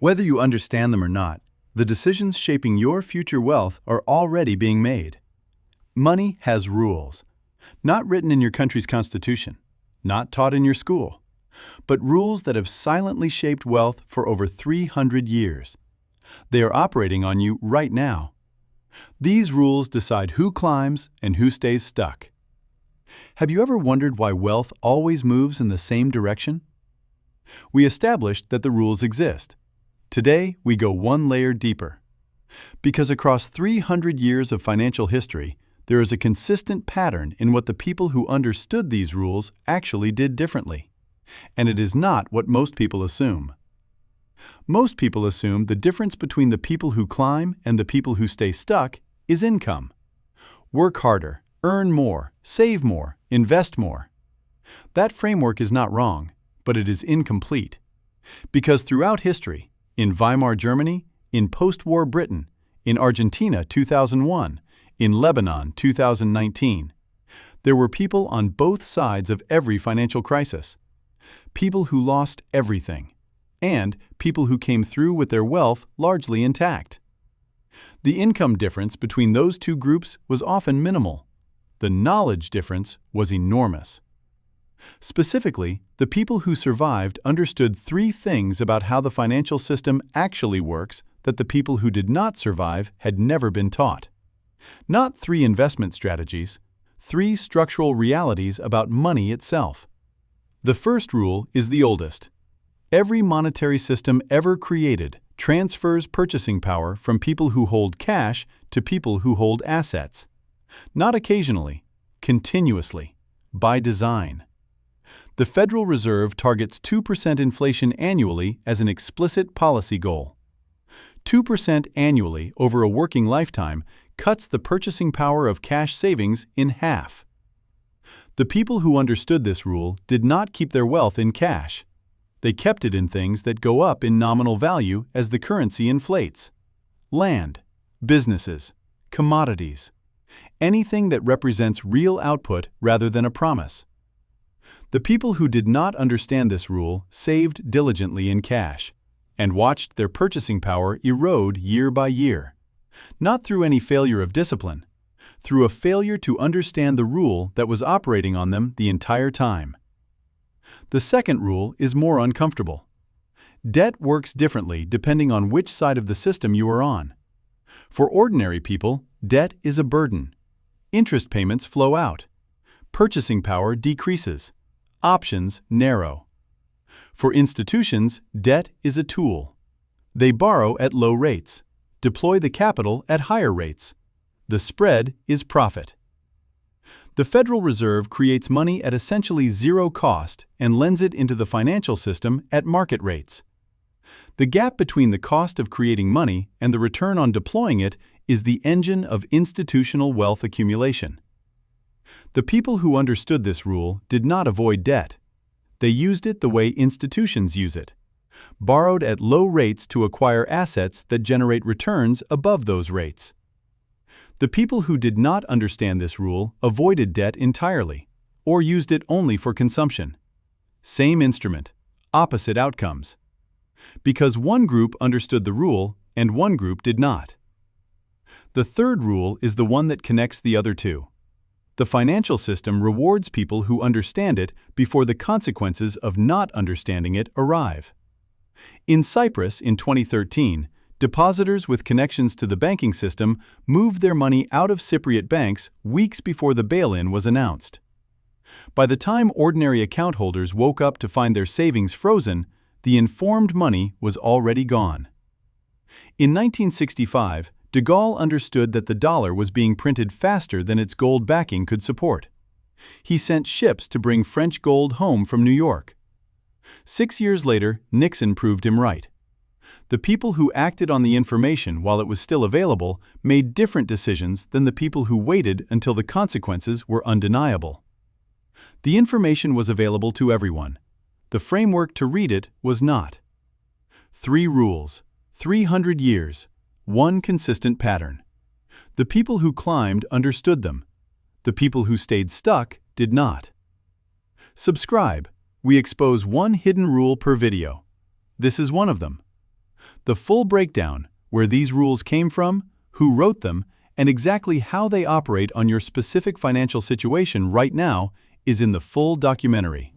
Whether you understand them or not, the decisions shaping your future wealth are already being made. Money has rules, not written in your country's constitution, not taught in your school, but rules that have silently shaped wealth for over 300 years. They are operating on you right now. These rules decide who climbs and who stays stuck. Have you ever wondered why wealth always moves in the same direction? We established that the rules exist. Today, we go one layer deeper. Because across 300 years of financial history, there is a consistent pattern in what the people who understood these rules actually did differently. And it is not what most people assume. Most people assume the difference between the people who climb and the people who stay stuck is income. Work harder, earn more, save more, invest more. That framework is not wrong, but it is incomplete. Because throughout history, in Weimar Germany, in post-war Britain, in Argentina 2001, in Lebanon 2019, there were people on both sides of every financial crisis. People who lost everything, and people who came through with their wealth largely intact. The income difference between those two groups was often minimal. The knowledge difference was enormous. Specifically, the people who survived understood three things about how the financial system actually works that the people who did not survive had never been taught. Not three investment strategies, three structural realities about money itself. The first rule is the oldest. Every monetary system ever created transfers purchasing power from people who hold cash to people who hold assets. Not occasionally, continuously, by design. The Federal Reserve targets 2% inflation annually as an explicit policy goal. 2% annually over a working lifetime cuts the purchasing power of cash savings in half. The people who understood this rule did not keep their wealth in cash. They kept it in things that go up in nominal value as the currency inflates. Land, businesses, commodities, anything that represents real output rather than a promise. The people who did not understand this rule saved diligently in cash and watched their purchasing power erode year by year, not through any failure of discipline, through a failure to understand the rule that was operating on them the entire time. The second rule is more uncomfortable. Debt works differently depending on which side of the system you are on. For ordinary people, debt is a burden. Interest payments flow out. Purchasing power decreases. Options narrow. For institutions, debt is a tool. They borrow at low rates, deploy the capital at higher rates. The spread is profit. The Federal Reserve creates money at essentially zero cost and lends it into the financial system at market rates. The gap between the cost of creating money and the return on deploying it is the engine of institutional wealth accumulation. The people who understood this rule did not avoid debt. They used it the way institutions use it, borrowed at low rates to acquire assets that generate returns above those rates. The people who did not understand this rule avoided debt entirely, or used it only for consumption. Same instrument, opposite outcomes. Because one group understood the rule and one group did not. The third rule is the one that connects the other two. The financial system rewards people who understand it before the consequences of not understanding it arrive. In Cyprus in 2013, depositors with connections to the banking system moved their money out of Cypriot banks weeks before the bail-in was announced. By the time ordinary account holders woke up to find their savings frozen, the informed money was already gone. In 1965, de Gaulle understood that the dollar was being printed faster than its gold backing could support. He sent ships to bring French gold home from New York. 6 years later, Nixon proved him right. The people who acted on the information while it was still available made different decisions than the people who waited until the consequences were undeniable. The information was available to everyone. The framework to read it was not. 3 rules, 300 years, one consistent pattern. The people who climbed understood them. The people who stayed stuck did not. Subscribe. We expose one hidden rule per video. This is one of them. The full breakdown, where these rules came from, who wrote them, and exactly how they operate on your specific financial situation right now, is in the full documentary.